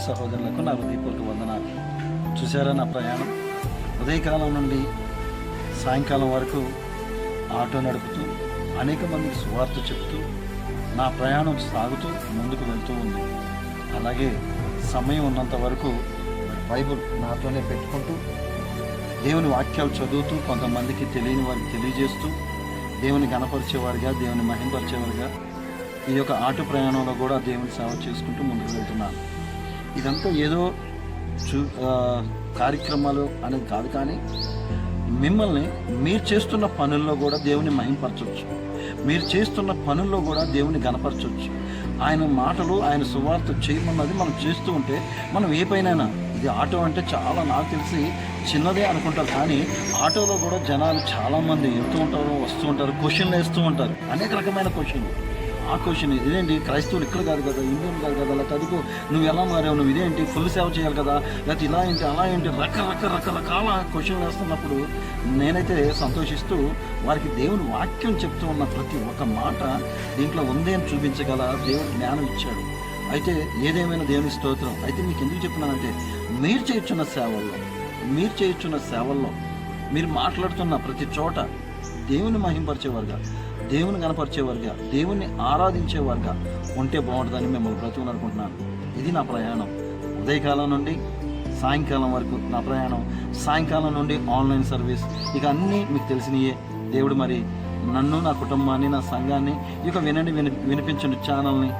సహోదరులకు నా హృదయపూర్వక వందనాలు. చూసారా నా ప్రయాణం? ఉదయకాలం నుండి సాయంకాలం వరకు ఆటో నడుపుతూ అనేక మందికి సువార్త చెప్తూ నా ప్రయాణం సాగుతూ ముందుకు వెళ్తూ ఉంది. అలాగే సమయం ఉన్నంత వరకు బైబిల్ నాతోనే పెట్టుకుంటూ దేవుని వాక్యాలు చదువుతూ కొంతమందికి తెలియని వారికి తెలియజేస్తూ దేవుని గణపరిచేవారిగా, దేవుని మహింపరిచేవారిగా ఈ యొక్క ఆటో ప్రయాణంలో కూడా దేవుని సేవ చేసుకుంటూ ముందుకు వెళ్తున్నాను. ఇదంతా ఏదో కార్యక్రమాలు అనేది కాదు, కానీ మిమ్మల్ని మీరు చేస్తున్న పనుల్లో కూడా దేవుని మహింపరచవచ్చు, మీరు చేస్తున్న పనుల్లో కూడా దేవుని గణపరచవచ్చు. ఆయన మాటలు, ఆయన సువార్త చేయమన్నది మనం చేస్తూ ఉంటే మనం ఏ పైనైనా, ఇది ఆటో అంటే చాలా నాకు తెలిసి చిన్నదే అనుకుంటారు, కానీ ఆటోలో కూడా జనాలు చాలామంది వెళ్తూ ఉంటారు, వస్తూ ఉంటారు, క్వశ్చన్లు వేస్తూ ఉంటారు, అనేక రకమైన క్వశ్చన్లు. ఆ క్వశ్చన్ ఇదేంటి, క్రైస్తవులు ఇక్కడ కాదు కదా, ఇండియన్ కాదు కదా, లేకపోతే అదిగో నువ్వు ఎలా మారావు, నువ్వు ఇదేంటి ఫుల్ సేవ చేయాలి కదా, లేకపోతే ఇలా ఏంటి అలా ఏంటి, రకరకాల క్వశ్చన్లు వేస్తున్నప్పుడు నేనైతే సంతోషిస్తూ వారికి దేవుని వాక్యం చెప్తూ ఉన్న ప్రతి ఒక్క మాట దీంట్లో ఉంది అని చూపించగల దేవుడు జ్ఞానం ఇచ్చాడు. అయితే ఏదేమైనా దేవుని స్తోత్రం. అయితే మీకు ఎందుకు చెప్తున్నానంటే మీరు చేయుచున్న సేవల్లో మీరు మాట్లాడుతున్న ప్రతి చోట దేవుని మహింపరిచేవారుగా, దేవుని కనపరిచేవారుగా, దేవుణ్ణి ఆరాధించేవారుగా ఉంటే బాగుంటుందని మిమ్మల్ని బ్రతుకుననుకుంటున్నాను. ఇది నా ప్రయాణం. ఉదయకాలం నుండి సాయంకాలం వరకు నా ప్రయాణం. సాయంకాలం నుండి ఆన్లైన్ సర్వీస్, ఇక అన్నీ మీకు తెలిసినయే. దేవుడు మరి నన్ను, నా కుటుంబాన్ని, నా సంఘాన్ని, ఇక వినిపించండి ఛానల్ని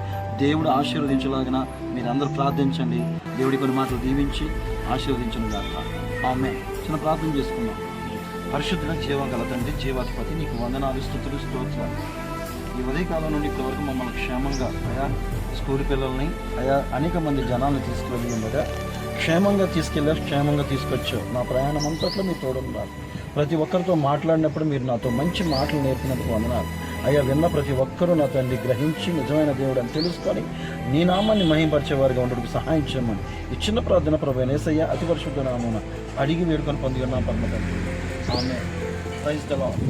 దేవుడు ఆశీర్వదించలాగిన మీరందరూ ప్రార్థించండి. దేవుడి కొన్ని మాటలు దీవించి ఆశీర్వదించను గాక. ఆమేన్. చిన్న ప్రార్థన చేసుకుందాం. పరిశుద్ధుల జీవగల తండ్రి, జీవాధిపతి, నీకు వందనాలు, స్తుతులు, స్తోత్రాలు. ఈ ఉదయకాలం నుండి ఇప్పటివరకు మమ్మల్ని క్షేమంగా స్కూల్ పిల్లల్ని అనేక మంది జనాలను తీసుకువెళ్ళి ఉండగా క్షేమంగా తీసుకొచ్చావు. నా ప్రయాణం అంతట్లో మీ తోడున్నారు. ప్రతి ఒక్కరితో మాట్లాడినప్పుడు మీరు నాతో మంచి మాటలు నేర్పినందుకు వందనాలు. విన్న ప్రతి ఒక్కరూ నా తండ్రి గ్రహించి నిజమైన దేవుడు అని తెలుసుకొని నీ నామాన్ని మహింపరిచేవారిగా ఉండడానికి సహాయం చేయమని ఈ చిన్న ప్రార్థన ప్రభువైన యేసయ్య అతి పరిశుద్ధ నామమున అడిగి వేడుకొని పొంది ఉన్నాం పరమ తండ్రి. ఆమేన్. Praise the lord.